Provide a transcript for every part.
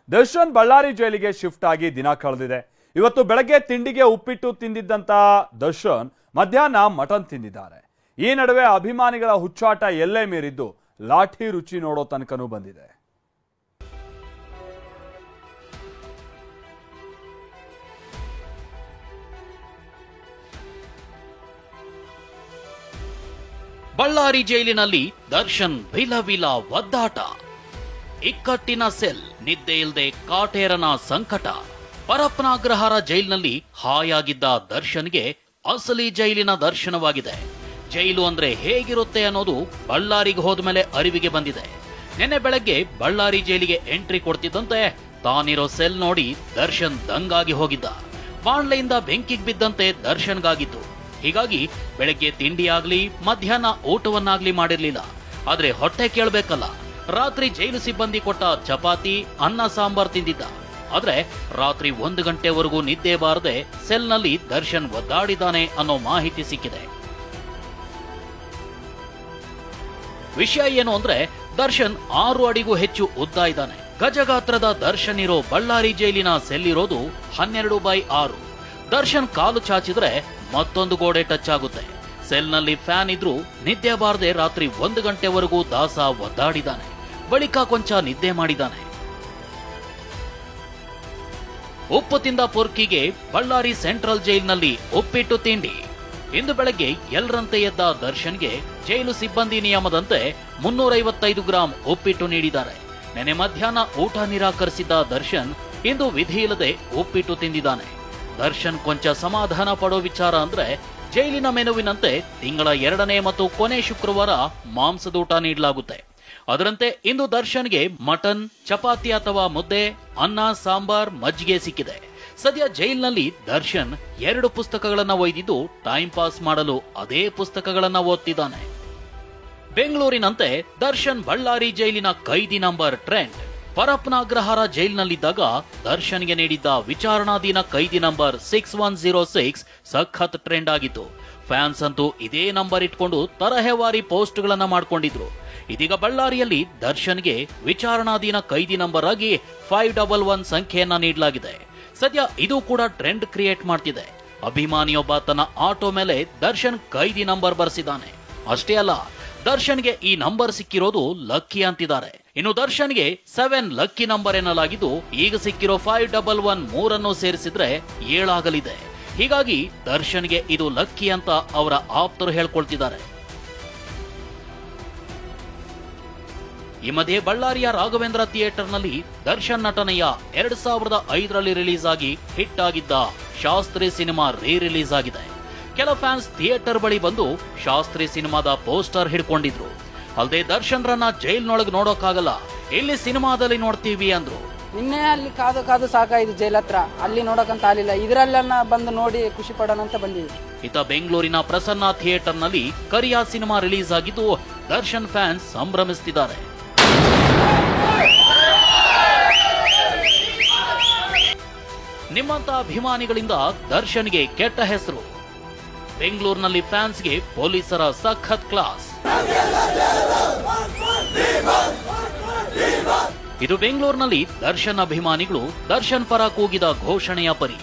ದರ್ಶನ್ ಬಳ್ಳಾರಿ ಜೈಲಿಗೆ ಶಿಫ್ಟ್ ಆಗಿ ದಿನ ಕಳೆದಿದೆ. ಇವತ್ತು ಬೆಳಗ್ಗೆ ತಿಂಡಿಗೆ ಉಪ್ಪಿಟ್ಟು ತಿಂದಿದ್ದಂತ ದರ್ಶನ್ ಮಧ್ಯಾಹ್ನ ಮಟನ್ ತಿಂದಿದ್ದಾರೆ. ಈ ನಡುವೆ ಅಭಿಮಾನಿಗಳ ಹುಚ್ಚಾಟ ಎಲ್ಲೇ ಮೀರಿದ್ದು ಲಾಠಿ ರುಚಿ ನೋಡೋ ತನಕನೂ ಬಂದಿದೆ. ಬಳ್ಳಾರಿ ಜೈಲಿನಲ್ಲಿ ದರ್ಶನ್ ವಿಲವಿಲ ಒದ್ದಾಟ, ಇಕ್ಕಟ್ಟಿನ ಸೆಲ್, ನಿದ್ದೆ ಇಲ್ಲದೆ ಕಾಟೇರನ ಸಂಕಟ. ಪರಪ್ಪನಾಗ್ರಹಾರ ಜೈಲಿನಲ್ಲಿ ಹಾಯಾಗಿದ್ದ ದರ್ಶನ್ಗೆ ಅಸಲಿ ಜೈಲಿನ ದರ್ಶನವಾಗಿದೆ. ಜೈಲು ಅಂದ್ರೆ ಹೇಗಿರುತ್ತೆ ಅನ್ನೋದು ಬಳ್ಳಾರಿಗೆ ಹೋದ್ಮೇಲೆ ಅರಿವಿಗೆ ಬಂದಿದೆ. ನಿನ್ನೆ ಬೆಳಗ್ಗೆ ಬಳ್ಳಾರಿ ಜೈಲಿಗೆ ಎಂಟ್ರಿ ಕೊಡ್ತಿದ್ದಂತೆ ತಾನಿರೋ ಸೆಲ್ ನೋಡಿ ದರ್ಶನ್ ದಂಗಾಗಿ ಹೋಗಿದ್ದ. ಬಾಣ್ಲೆಯಿಂದ ಬೆಂಕಿಗೆ ಬಿದ್ದಂತೆ ದರ್ಶನ್ಗಾಗಿತ್ತು. ಹೀಗಾಗಿ ಬೆಳಗ್ಗೆ ತಿಂಡಿ ಆಗ್ಲಿ ಮಧ್ಯಾಹ್ನ ಊಟವನ್ನಾಗ್ಲಿ ಮಾಡಿರ್ಲಿಲ್ಲ. ಆದ್ರೆ ಹೊಟ್ಟೆ ಕೇಳಬೇಕಲ್ಲ, ರಾತ್ರಿ ಜೈಲು ಸಿಬ್ಬಂದಿ ಕೊಟ್ಟ ಚಪಾತಿ ಅನ್ನ ಸಾಂಬಾರ್ ತಿಂದಿದ್ದ. ಆದ್ರೆ ರಾತ್ರಿ 1 ಗಂಟೆವರೆಗೂ ನಿದ್ದೆ ಬಾರದೆ ಸೆಲ್ನಲ್ಲಿ ದರ್ಶನ್ ಒದ್ದಾಡಿದ್ದಾನೆ ಅನ್ನೋ ಮಾಹಿತಿ ಸಿಕ್ಕಿದೆ. ವಿಷಯ ಏನು ಅಂದ್ರೆ ದರ್ಶನ್ 6 ಅಡಿಗೂ ಹೆಚ್ಚು ಉದ್ದ ಇದ್ದಾನೆ. ಗಜಗಾತ್ರದ ದರ್ಶನ್ ಇರೋ ಬಳ್ಳಾರಿ ಜೈಲಿನ ಸೆಲ್ ಇರೋದು 12/6. ದರ್ಶನ್ ಕಾಲು ಚಾಚಿದ್ರೆ ಮತ್ತೊಂದು ಗೋಡೆ ಟಚ್ ಆಗುತ್ತೆ. ಸೆಲ್ನಲ್ಲಿ ಫ್ಯಾನ್ ಇದ್ರೂ ನಿದ್ದೆ ಬಾರದೆ ರಾತ್ರಿ 1 ಗಂಟೆವರೆಗೂ ದಾಸ ಒದ್ದಾಡಿದ್ದಾನೆ. ಬಳಿಕ ಕೊಂಚ ನಿದ್ದೆ ಮಾಡಿದ್ದಾನೆ. ಉಪ್ಪು ತಿಂದ ಪೊರ್ಕಿಗೆ ಬಳ್ಳಾರಿ ಸೆಂಟ್ರಲ್ ಜೈಲಿನಲ್ಲಿ ಉಪ್ಪಿಟ್ಟು ತಿಂಡಿ. ಇಂದು ಬೆಳಗ್ಗೆ ಎಲ್ಲರಂತೆ ಎದ್ದ ದರ್ಶನ್ಗೆ ಜೈಲು ಸಿಬ್ಬಂದಿ ನಿಯಮದಂತೆ 355 ಗ್ರಾಂ ಉಪ್ಪಿಟ್ಟು ನೀಡಿದ್ದಾರೆ. ನೆನೆ ಮಧ್ಯಾಹ್ನ ಊಟ ನಿರಾಕರಿಸಿದ್ದ ದರ್ಶನ್ ಇಂದು ವಿಧಿ ಇಲ್ಲದೆ ಉಪ್ಪಿಟ್ಟು ತಿಂದಿದ್ದಾನೆ. ದರ್ಶನ್ ಕೊಂಚ ಸಮಾಧಾನ ಪಡೋ ವಿಚಾರ ಅಂದ್ರೆ ಜೈಲಿನ ಮೆನುವಿನಂತೆ ತಿಂಗಳ 2ನೇ ಮತ್ತು ಕೊನೆ ಶುಕ್ರವಾರ ಮಾಂಸದೂಟ ನೀಡಲಾಗುತ್ತೆ. ಅದರಂತೆ ಇಂದು ದರ್ಶನ್ಗೆ ಮಟನ್, ಚಪಾತಿ ಅಥವಾ ಮುದ್ದೆ, ಅನ್ನ, ಸಾಂಬಾರ್, ಮಜ್ಜಿಗೆ ಸಿಕ್ಕಿದೆ. ಸದ್ಯ ಜೈಲಿನಲ್ಲಿ ದರ್ಶನ್ 2 ಪುಸ್ತಕಗಳನ್ನ ಒಯ್ದಿದ್ದು ಟೈಮ್ ಪಾಸ್ ಮಾಡಲು ಅದೇ ಪುಸ್ತಕಗಳನ್ನ ಓದ್ತಿದ್ದಾನೆ. ಬೆಂಗಳೂರಿನಂತೆ ದರ್ಶನ್ ಬಳ್ಳಾರಿ ಜೈಲಿನ ಕೈದಿ ನಂಬರ್ ಟ್ರೆಂಡ್. ಪರಪ್ಪನಾಗ್ರಹಾರ ಜೈಲಿನಲ್ಲಿದ್ದಾಗ ದರ್ಶನ್ಗೆ ನೀಡಿದ್ದ ವಿಚಾರಣಾಧೀನ ಕೈದಿ ನಂಬರ್ 6106 ಸಖತ್ ಟ್ರೆಂಡ್ ಆಗಿತ್ತು. ಫ್ಯಾನ್ಸ್ ಅಂತೂ ಇದೇ ನಂಬರ್ ಇಟ್ಕೊಂಡು ತರಹೇವಾರಿ ಪೋಸ್ಟ್ ಗಳನ್ನ ಮಾಡ್ಕೊಂಡಿದ್ರು. ಇದೀಗ ಬಳ್ಳಾರಿಯಲ್ಲಿ ದರ್ಶನ್ಗೆ ವಿಚಾರಣಾಧೀನ ಕೈದಿ ನಂಬರ್ ಆಗಿ 511 ಸಂಖ್ಯೆಯನ್ನ ನೀಡಲಾಗಿದೆ. ಸದ್ಯ ಇದು ಕೂಡ ಟ್ರೆಂಡ್ ಕ್ರಿಯೇಟ್ ಮಾಡ್ತಿದೆ. ಅಭಿಮಾನಿಯೊಬ್ಬ ತನ್ನ ಆಟೋ ಮೇಲೆ ದರ್ಶನ್ ಕೈದಿ ನಂಬರ್ ಬರೆಸಿದ್ದಾನೆ. ಅಷ್ಟೇ ಅಲ್ಲ, ದರ್ಶನ್ಗೆ ಈ ನಂಬರ್ ಸಿಕ್ಕಿರೋದು ಲಕ್ಕಿ ಅಂತಿದ್ದಾರೆ. ಇನ್ನು ದರ್ಶನ್ಗೆ 7 ಲಕ್ಕಿ ನಂಬರ್ ಎನ್ನಲಾಗಿದ್ದು, ಈಗ ಸಿಕ್ಕಿರೋ 511 3 ಸೇರಿಸಿದ್ರೆ 7 ಆಗಲಿದೆ. ಹೀಗಾಗಿ ದರ್ಶನ್ಗೆ ಇದು ಲಕ್ಕಿ ಅಂತ ಅವರ ಆಪ್ತರು ಹೇಳ್ಕೊಳ್ತಿದ್ದಾರೆ. ಈ ಮಧ್ಯೆ ಬಳ್ಳಾರಿಯ ರಾಘವೇಂದ್ರ ಥಿಯೇಟರ್ನಲ್ಲಿ ದರ್ಶನ್ ನಟನೆಯ 2005ರಲ್ಲಿ ರಿಲೀಸ್ ಆಗಿ ಹಿಟ್ ಆಗಿದ್ದ ಶಾಸ್ತ್ರಿ ಸಿನಿಮಾ ರೀ ರಿಲೀಸ್ ಆಗಿದೆ. ಕೆಲ ಫ್ಯಾನ್ಸ್ ಥಿಯೇಟರ್ ಬಳಿ ಬಂದು ಶಾಸ್ತ್ರಿ ಸಿನಿಮಾದ ಪೋಸ್ಟರ್ ಹಿಡ್ಕೊಂಡಿದ್ರು. ಅಲ್ಲದೆ ದರ್ಶನ್ ರನ್ನ ಜೈಲ್ನೊಳಗೆ ನೋಡೋಕ್ಕಾಗಲ್ಲ, ಇಲ್ಲಿ ಸಿನಿಮಾದಲ್ಲಿ ನೋಡ್ತೀವಿ ಅಂದ್ರು. ನಿನ್ನೆ ಅಲ್ಲಿ ಕಾದು ಸಾಕಾಯ್ತು ಜೈಲ್ ಹತ್ರ, ಅಲ್ಲಿ ನೋಡಕಂತ ಆಗಲಿಲ್ಲ. ಇದರಲ್ಲ ಬಂದು ನೋಡಿ ಖುಷಿ ಪಡೋಣ ಅಂತ ಬಂದಿವಿ. ಇತ ಬೆಂಗಳೂರಿನ ಪ್ರಸನ್ನ ಥಿಯೇಟರ್ ನಲ್ಲಿ ಕರಿಯಾ ಸಿನಿಮಾ ರಿಲೀಸ್ ಆಗಿದ್ದು ದರ್ಶನ್ ಫ್ಯಾನ್ಸ್ ಸಂಭ್ರಮಿಸುತ್ತಿದ್ದಾರೆ. ನಿಮ್ಮಂತ ಅಭಿಮಾನಿಗಳಿಂದ ದರ್ಶನ್ಗೆ ಕೆಟ್ಟ ಹೆಸರು. ಬೆಂಗಳೂರಿನಲ್ಲಿ ಫ್ಯಾನ್ಸ್ಗೆ ಪೊಲೀಸರ ಸಖತ್ ಕ್ಲಾಸ್. ಇದು ಬೆಂಗಳೂರಿನಲ್ಲಿ ದರ್ಶನ್ ಅಭಿಮಾನಿಗಳು ದರ್ಶನ್ ಪರ ಕೂಗಿದ ಘೋಷಣೆಯ ಪರಿ.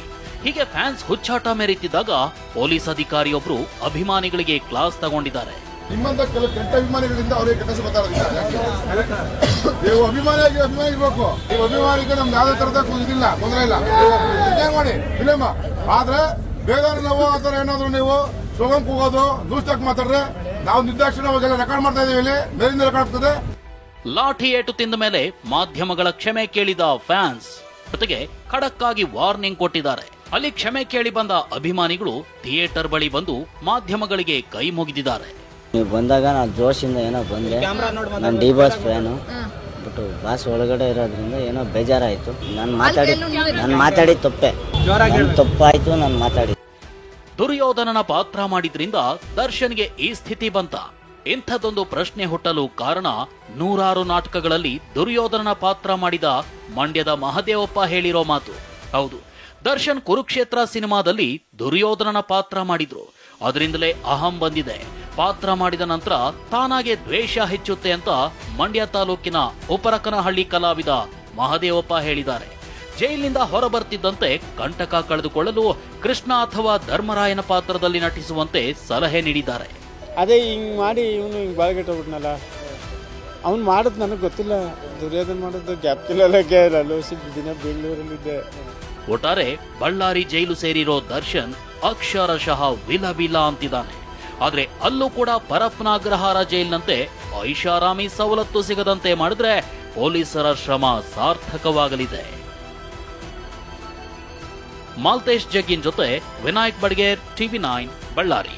ಹೀಗೆ ಫ್ಯಾನ್ಸ್ ಹುಚ್ಚಾಟ ಮೆರೆತಿದ್ದಾಗ ಪೊಲೀಸ್ ಅಧಿಕಾರಿಯೊಬ್ರು ಅಭಿಮಾನಿಗಳಿಗೆ ಕ್ಲಾಸ್ ತಗೊಂಡಿದ್ದಾರೆ. ನಿಮ್ಮಂತ ಕೆಲವು ಕೆಟ್ಟ ಅಭಿಮಾನಿಗಳಿಂದ ಅವರಿಗೆ ಕೆಟ್ಟ ನೀವು ಅಭಿಮಾನಿಬೇಕು. ನೀವು ಅಭಿಮಾನಿಗೆ ನಮ್ಗೆ ಯಾವುದೇ ತರದ ಇದಿಲ್ಲ, ತೊಂದರೆ ಇಲ್ಲ. ಮಾಡಿ ಫಿಲಿಮ್ ಆದ್ರೆ ಬೇರೆ ನಾವು ಆತರ ಏನಾದ್ರು ನೀವು ಸ್ಲೋಗನ್ ಕೂಗೋದು ನ್ಯೂಸ್ ಮಾತಾಡ್ರೆ ನಾವು ನಿರ್ದಾಕ್ಷಿಣ್ಯವಾಗೆಲ್ಲ ರೆಕಾರ್ಡ್ ಮಾಡ್ತಾ ಇದೀವಿ. ಇಲ್ಲಿ ಮೇಲಿಂದ ರೆಕಾರ್ಡ್ ಆಗ್ತದೆ. ಲಾಠಿ ಏಟು ತಿಂದ ಮೇಲೆ ಮಾಧ್ಯಮಗಳ ಕ್ಷಮೆ ಕೇಳಿದ ಫ್ಯಾನ್ಸ್ ಜೊತೆಗೆ ಖಡಕ್ ಆಗಿ ವಾರ್ನಿಂಗ್ ಕೊಟ್ಟಿದ್ದಾರೆ. ಅಲ್ಲಿ ಕ್ಷಮೆ ಕೇಳಿ ಬಂದ ಅಭಿಮಾನಿಗಳು ಥಿಯೇಟರ್ ಬಳಿ ಬಂದು ಮಾಧ್ಯಮಗಳಿಗೆ ಕೈ ಮುಗಿದಿದ್ದಾರೆ. ನೀವು ಬಂದಾಗ ನಾನು ಜೋಶಿಂದ ಏನೋ ಬಂದೆ, ನಾನು D boss fan, but boss ಒಳಗಡೆ ಇರೋದ್ರಿಂದ ಏನೋ ಬೇಜಾರಾಯಿತು. ನಾನು ಮಾತಾಡಿ ತಪ್ಪಾಯ್ತು. ನಾನು ಮಾತಾಡಿ ದುರ್ಯೋಧನನ ಪಾತ್ರ ಮಾಡಿದ್ರಿಂದ ದರ್ಶನ್ಗೆ ಈ ಸ್ಥಿತಿ ಬಂತ? ಇಂಥದ್ದೊಂದು ಪ್ರಶ್ನೆ ಹುಟ್ಟಲು ಕಾರಣ ನೂರಾರು ನಾಟಕಗಳಲ್ಲಿ ದುರ್ಯೋಧನನ ಪಾತ್ರ ಮಾಡಿದ ಮಂಡ್ಯದ ಮಹದೇವಪ್ಪ ಹೇಳಿರೋ ಮಾತು. ಹೌದು, ದರ್ಶನ್ ಕುರುಕ್ಷೇತ್ರ ಸಿನಿಮಾದಲ್ಲಿ ದುರ್ಯೋಧನನ ಪಾತ್ರ ಮಾಡಿದ್ರು. ಅದರಿಂದಲೇ ಅಹಂ ಬಂದಿದೆ. ಪಾತ್ರ ಮಾಡಿದ ನಂತರ ತಾನಾಗೆ ದ್ವೇಷ ಹೆಚ್ಚುತ್ತೆ ಅಂತ ಮಂಡ್ಯ ತಾಲೂಕಿನ ಉಪರಕನಹಳ್ಳಿ ಕಲಾವಿದ ಮಹದೇವಪ್ಪ ಹೇಳಿದ್ದಾರೆ. ಜೈಲಿನಿಂದ ಹೊರಬರ್ತಿದ್ದಂತೆ ಕಂಟಕ ಕಳೆದುಕೊಳ್ಳಲು ಕೃಷ್ಣ ಅಥವಾ ಧರ್ಮರಾಯನ ಪಾತ್ರದಲ್ಲಿ ನಟಿಸುವಂತೆ ಸಲಹೆ ನೀಡಿದ್ದಾರೆ. ಅದೇ ಹಿಂಗ್ ಮಾಡಿ ಇವನು ಹಿಂಗ್ ಬಾಳ್ಗೆಟ್ಟೋಗ್ಬಿಟ್ನಲ್ಲ, ಅವ್ನು ಮಾಡೋದು ನನಗೆ ಗೊತ್ತಿಲ್ಲ. ದುರ್ಯೋಧನ ಮಾಡೋದು ಗ್ಯಾಪ್ ಕಿಲ್ಲಲ್ಲ, ದಿನ ಬೆಂಗಳೂರಲ್ಲಿದ್ದೆ. ಒಟ್ಟಾರೆ ಬಳ್ಳಾರಿ ಜೈಲು ಸೇರಿರೋ ದರ್ಶನ್ ಅಕ್ಷರಶಃ ವಿಲವಿಲ ಅಂತಿದ್ದಾನೆ. ಆದ್ರೆ ಅಲ್ಲೂ ಕೂಡ ಪರಪ್ಪನ ಅಗ್ರಹಾರ ಜೈಲಿನಂತೆ ಐಷಾರಾಮಿ ಸವಲತ್ತು ಸಿಗದಂತೆ ಮಾಡಿದ್ರೆ ಪೊಲೀಸರ ಶ್ರಮ ಸಾರ್ಥಕವಾಗಲಿದೆ. ಮಾಲ್ತೇಶ್ ಜಗ್ಗಿನ್ ಜೊತೆ ವಿನಾಯಕ್ ಬಡ್ಗೇರ್, TV9 ಬಳ್ಳಾರಿ.